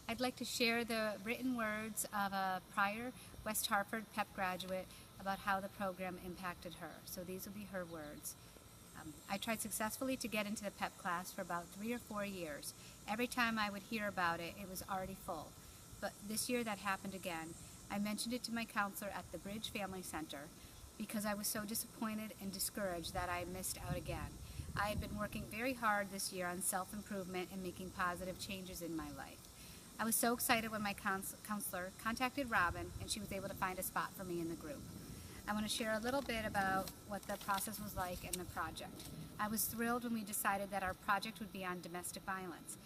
I'd like to share the written words of a prior West Hartford PEP graduate about how the program impacted her. So these will be her words. I tried successfully to get into the PEP class for about 3 or 4 years. Every time I would hear about it, it was already full. But this year that happened again. I mentioned it to my counselor at the Bridge Family Center because I was so disappointed and discouraged that I missed out again. I had been working very hard this year on self-improvement and making positive changes in my life. I was so excited when my counselor contacted Robin and she was able to find a spot for me in the group. I want to share a little bit about what the process was like in the project. I was thrilled when we decided that our project would be on domestic violence.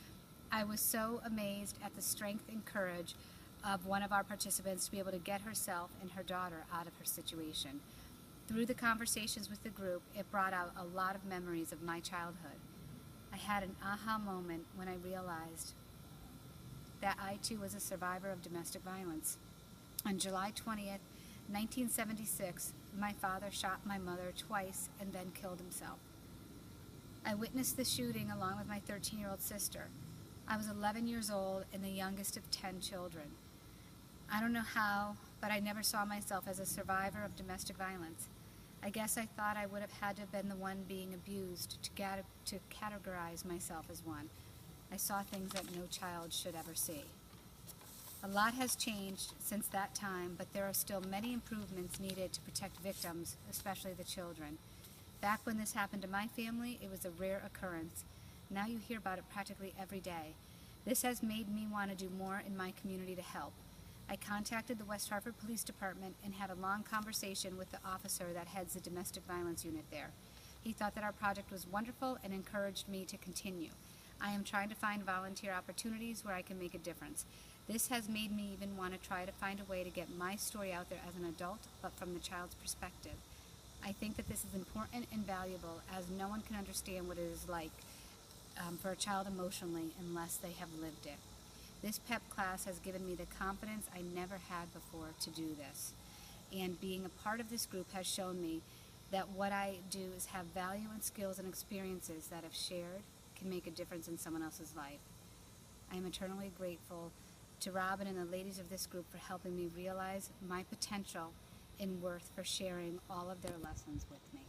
I was so amazed at the strength and courage of one of our participants to be able to get herself and her daughter out of her situation. Through the conversations with the group, it brought out a lot of memories of my childhood. I had an aha moment when I realized that I too was a survivor of domestic violence. On July 20th, 1976, my father shot my mother twice and then killed himself. I witnessed the shooting along with my 13-year-old sister. I was 11 years old and the youngest of 10 children. I don't know how, but I never saw myself as a survivor of domestic violence. I guess I thought I would have had to have been the one being abused to categorize myself as one. I saw things that no child should ever see. A lot has changed since that time, but there are still many improvements needed to protect victims, especially the children. Back when this happened to my family, it was a rare occurrence. Now you hear about it practically every day. This has made me want to do more in my community to help. I contacted the West Hartford Police Department and had a long conversation with the officer that heads the domestic violence unit there. He thought that our project was wonderful and encouraged me to continue. I am trying to find volunteer opportunities where I can make a difference. This has made me even want to try to find a way to get my story out there as an adult, but from the child's perspective. I think that this is important and valuable, as no one can understand what it is like for a child emotionally unless they have lived it. This PEP class has given me the confidence I never had before to do this. And being a part of this group has shown me that what I do is have value and skills and experiences that, if shared, can make a difference in someone else's life. I am eternally grateful to Robin and the ladies of this group for helping me realize my potential and worth, for sharing all of their lessons with me.